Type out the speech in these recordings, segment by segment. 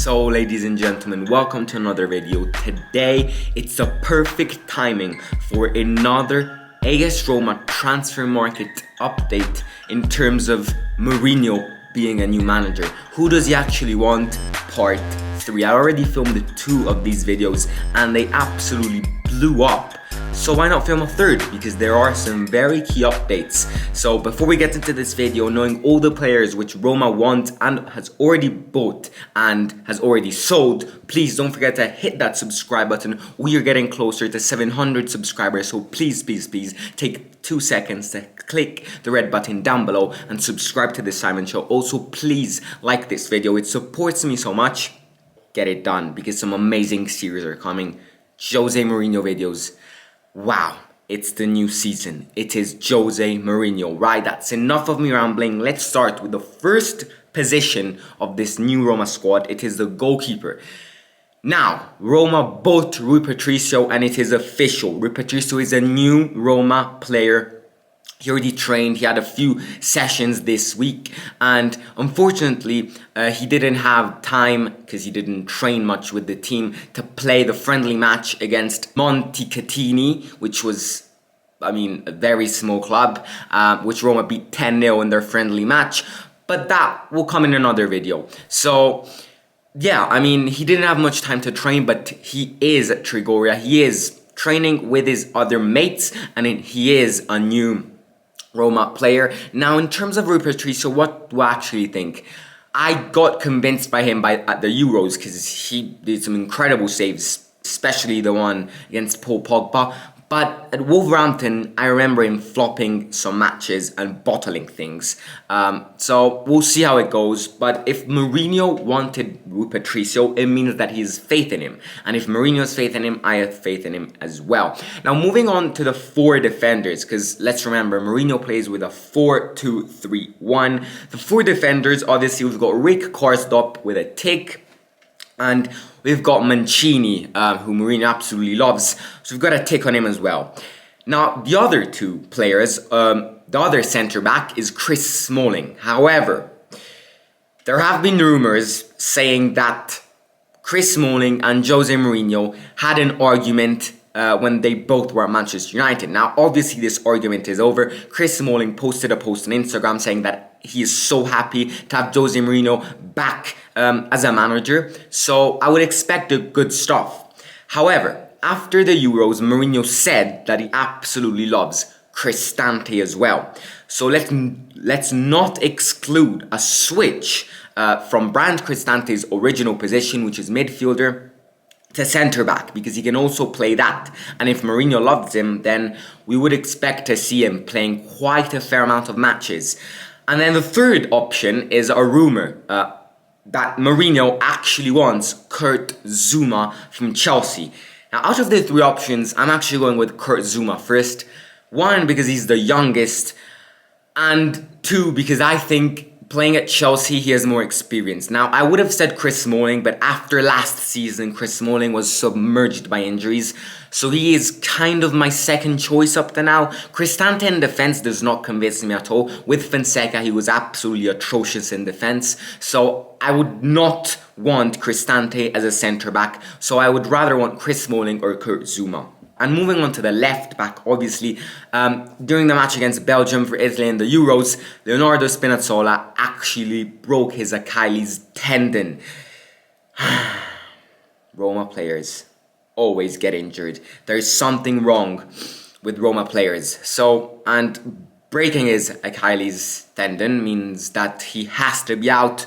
So ladies and gentlemen, welcome to another video. Today it's a perfect timing for another AS Roma transfer market update in terms of Mourinho being a new manager. Who does he actually want? Part 3. I already filmed 2 of these videos and they absolutely blew up. So why not film a third? Because there are some very key updates. So before we get into this video, knowing all the players which Roma want and has already bought and has already sold, please don't forget to hit that subscribe button. We are getting closer to 700 subscribers, so please take 2 seconds to click the red button down below and subscribe to the Simon Show. Also, please like this video. It supports me so much. Get it done because some amazing series are coming. Josè Mourinho videos. Wow, it's the new season. It is Josè Mourinho. Right, that's enough of me rambling. Let's start with the first position of this new Roma squad. It is the goalkeeper. Now, Roma bought Rui Patricio and it is official. Rui Patricio is a new Roma player. He already trained, he had a few sessions this week, and unfortunately he didn't have time, because he didn't train much with the team, to play the friendly match against Montecatini, which was, a very small club, which Roma beat 10-0 in their friendly match, but that will come in another video. So, yeah, he didn't have much time to train, but he is at Trigoria, he is training with his other mates, and he is a new Roma player. Now, in terms of Rui Patricio, what do I actually think? I got convinced by him at the Euros because he did some incredible saves, especially the one against Paul Pogba. But at Wolverhampton, I remember him flopping some matches and bottling things. So we'll see how it goes. But if Mourinho wanted Rui Patricio, it means that he has faith in him. And if Mourinho has faith in him, I have faith in him as well. Now, moving on to the 4 defenders, because let's remember, Mourinho plays with a 4-2-3-1. The 4 defenders, obviously, we've got Rick Karsdorp with a tick. And we've got Mancini, who Mourinho absolutely loves. So we've got a tick on him as well. Now, the other 2 players, the other centre-back is Chris Smalling. However, there have been rumours saying that Chris Smalling and Josè Mourinho had an argument when they both were at Manchester United. Now, obviously, this argument is over. Chris Smalling posted a post on Instagram saying that he is so happy to have Josè Mourinho back as a manager. So I would expect the good stuff. However, after the Euros, Mourinho said that he absolutely loves Cristante as well. So let's not exclude a switch from Brand Cristante's original position, which is midfielder, to centre-back, because he can also play that. And if Mourinho loves him, then we would expect to see him playing quite a fair amount of matches. And then the third option is a rumour that Mourinho actually wants Kurt Zouma from Chelsea. Now, out of the 3 options, I'm actually going with Kurt Zouma first. 1, because he's the youngest, and 2, because I think playing at Chelsea, he has more experience. Now, I would have said Chris Smalling, but after last season, Chris Smalling was submerged by injuries. So he is kind of my second choice up to now. Cristante in defence does not convince me at all. With Fonseca, he was absolutely atrocious in defence. So I would not want Cristante as a centre-back. So I would rather want Chris Smalling or Kurt Zouma. And moving on to the left back, obviously, during the match against Belgium for Italy in the Euros, Leonardo Spinazzola actually broke his Achilles tendon. Roma players always get injured. There's something wrong with Roma players. And breaking his Achilles tendon means that he has to be out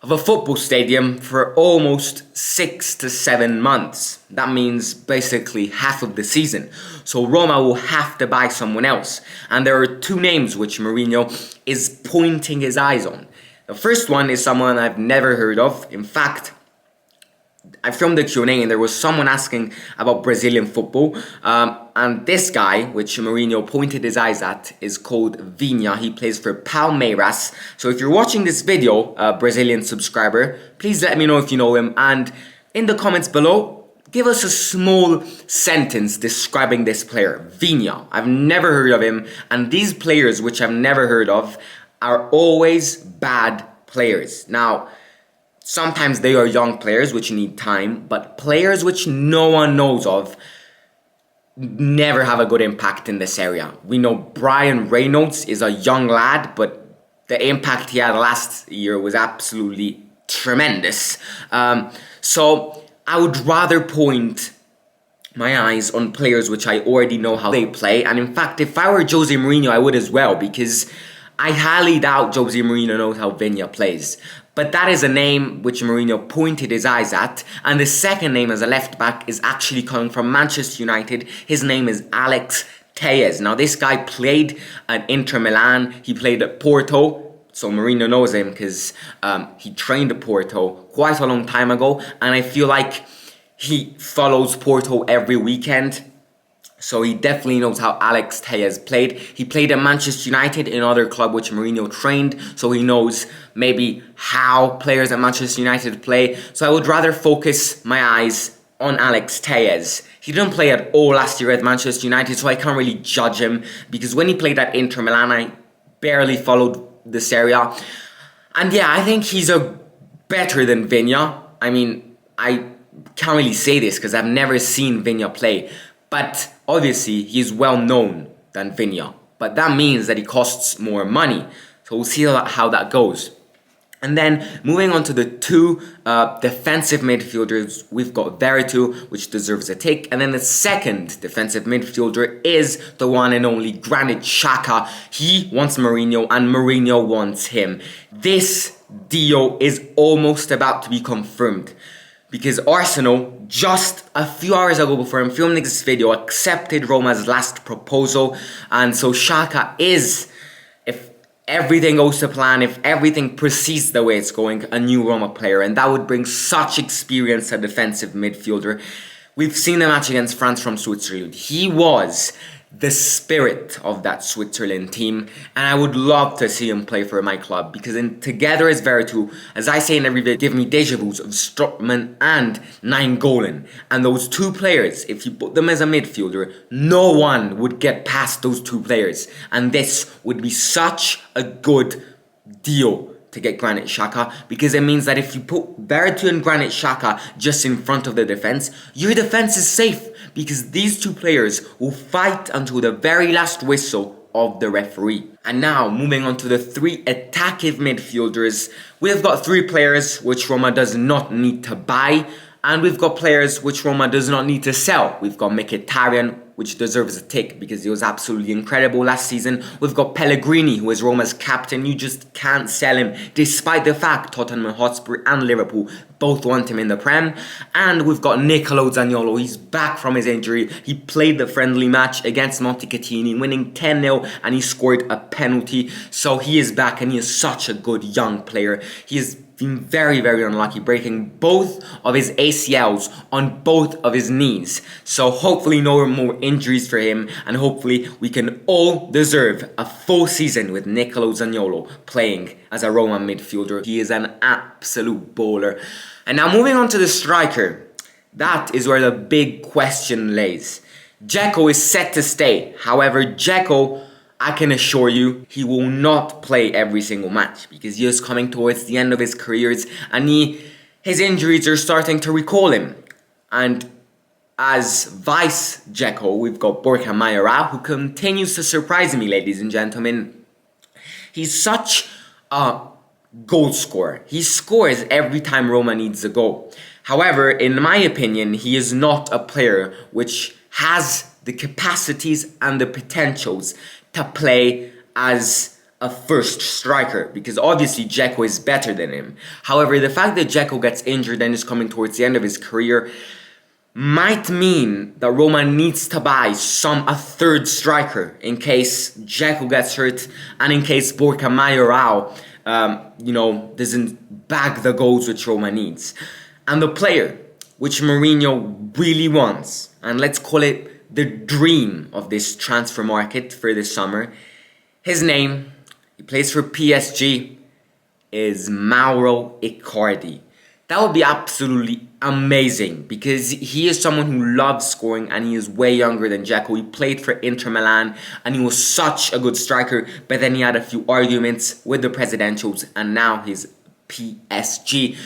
of a football stadium for almost 6 to 7 months. That means basically half of the season. So Roma will have to buy someone else. And there are 2 names which Mourinho is pointing his eyes on. The first one is someone I've never heard of. In fact, I filmed a Q&A and there was someone asking about Brazilian football. And this guy, which Mourinho pointed his eyes at, is called Vinha. He plays for Palmeiras. So if you're watching this video, Brazilian subscriber, please let me know if you know him. And in the comments below, give us a small sentence describing this player, Vinha. I've never heard of him. And these players, which I've never heard of, are always bad players. Now, sometimes they are young players which need time, but players which no one knows of never have a good impact in this area. We know Brian Reynolds is a young lad, but the impact he had last year was absolutely tremendous. So I would rather point my eyes on players which I already know how they play. And in fact, if I were Josè Mourinho, I would as well, because I highly doubt Josè Mourinho knows how Viña plays. But that is a name which Mourinho pointed his eyes at. And the second name as a left back is actually coming from Manchester United. His name is Alex Telles. Now this guy played at Inter Milan. He played at Porto. So Mourinho knows him because he trained at Porto quite a long time ago. And I feel like he follows Porto every weekend. So he definitely knows how Alex Telles played. He played at Manchester United, another club which Mourinho trained. So he knows maybe how players at Manchester United play. So I would rather focus my eyes on Alex Telles. He didn't play at all last year at Manchester United, so I can't really judge him. Because when he played at Inter Milan, I barely followed the Serie A. And yeah, I think he's better than Viña. I mean, I can't really say this because I've never seen Viña play. But obviously, he's well known than Viña. But that means that he costs more money. So we'll see how that goes. And then moving on to the two defensive midfielders, we've got Veretout, which deserves a tick. And then the second defensive midfielder is the one and only Granit Xhaka. He wants Mourinho and Mourinho wants him. This deal is almost about to be confirmed, because Arsenal, just a few hours ago before I'm filming this video, accepted Roma's last proposal. And so Xhaka is, if everything goes to plan, if everything proceeds the way it's going, a new Roma player. And that would bring such experience to defensive midfielder. We've seen the match against France from Switzerland. He was the spirit of that Switzerland team, and I would love to see him play for my club, because together as Veretout, as I say in every video, give me deja vus of Strootman and Nainggolan. And those two players, if you put them as a midfielder, no one would get past those two players. And this would be such a good deal to get Granit Xhaka, because it means that if you put Veretout and Granit Xhaka just in front of the defense, your defense is safe, because these two players will fight until the very last whistle of the referee. And now, moving on to the three attacking midfielders, we've got three players which Roma does not need to buy, and we've got players which Roma does not need to sell. We've got Mkhitaryan, which deserves a tick because he was absolutely incredible last season. We've got Pellegrini, who is Roma's captain. You just can't sell him, despite the fact Tottenham Hotspur and Liverpool both want him in the Prem. And we've got Nicolo Zaniolo. He's back from his injury. He played the friendly match against Montecatini, winning 10-0, and he scored a penalty. So he is back, and he is such a good young player. He is been very, very unlucky, breaking both of his ACLs on both of his knees. So hopefully no more injuries for him, and hopefully we can all deserve a full season with Nicolo Zaniolo playing as a Roma midfielder. He is an absolute bowler. And now moving on to the striker, that is where the big question lays. Dzeko is set to stay. However, Dzeko, I can assure you, he will not play every single match, because he is coming towards the end of his careers, and his injuries are starting to recall him. And as vice Dzeko, we've got Borja Mayoral, who continues to surprise me, ladies and gentlemen. He's such a goal scorer. He scores every time Roma needs a goal. However, in my opinion, he is not a player which has the capacities and the potentials to play as a first striker, because obviously Dzeko is better than him. However, the fact that Dzeko gets injured and is coming towards the end of his career might mean that Roma needs to buy a third striker in case Dzeko gets hurt, and in case Borja Mayoral doesn't bag the goals which Roma needs. And the player which Mourinho really wants, and let's call it the dream of this transfer market for this summer, his name, he plays for PSG, is Mauro Icardi. That would be absolutely amazing, because he is someone who loves scoring, and he is way younger than Dzeko. He played for Inter Milan and he was such a good striker, but then he had a few arguments with the Presidentials and now he's PSG.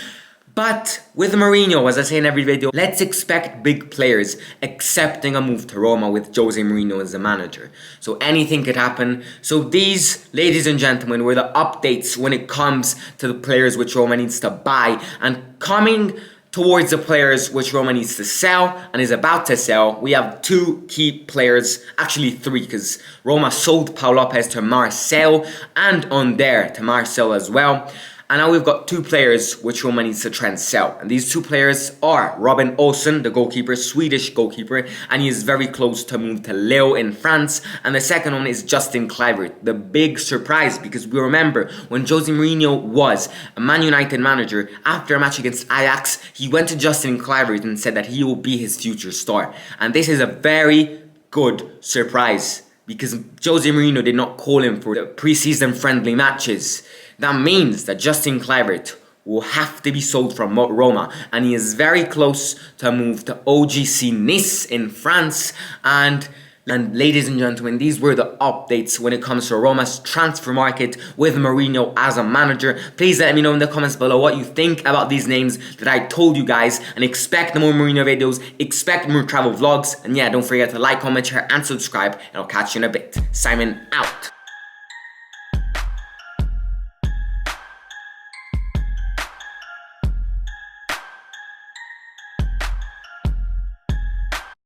But with Mourinho, as I say in every video, let's expect big players accepting a move to Roma with Josè Mourinho as the manager. So anything could happen. So these, ladies and gentlemen, were the updates when it comes to the players which Roma needs to buy. And coming towards the players which Roma needs to sell and is about to sell, we have two key players, actually three, because Roma sold Pau Lopez to Marseille and Under to Marseille as well. And now we've got two players which Roma needs to try and sell. And these two players are Robin Olsen, the goalkeeper, Swedish goalkeeper, and he is very close to move to Lille in France. And the second one is Justin Kluivert, the big surprise, because we remember when Josè Mourinho was a Man United manager, after a match against Ajax, he went to Justin Kluivert and said that he will be his future star. And this is a very good surprise, because Josè Mourinho did not call him for the pre-season friendly matches. That means that Justin Kluivert will have to be sold from Roma, and he is very close to move to OGC Nice in France. And ladies and gentlemen, these were the updates when it comes to Roma's transfer market with Mourinho as a manager. Please let me know in the comments below what you think about these names that I told you guys, and expect more Mourinho videos, expect more travel vlogs, and yeah, don't forget to like, comment, share, and subscribe, and I'll catch you in a bit. Simon out.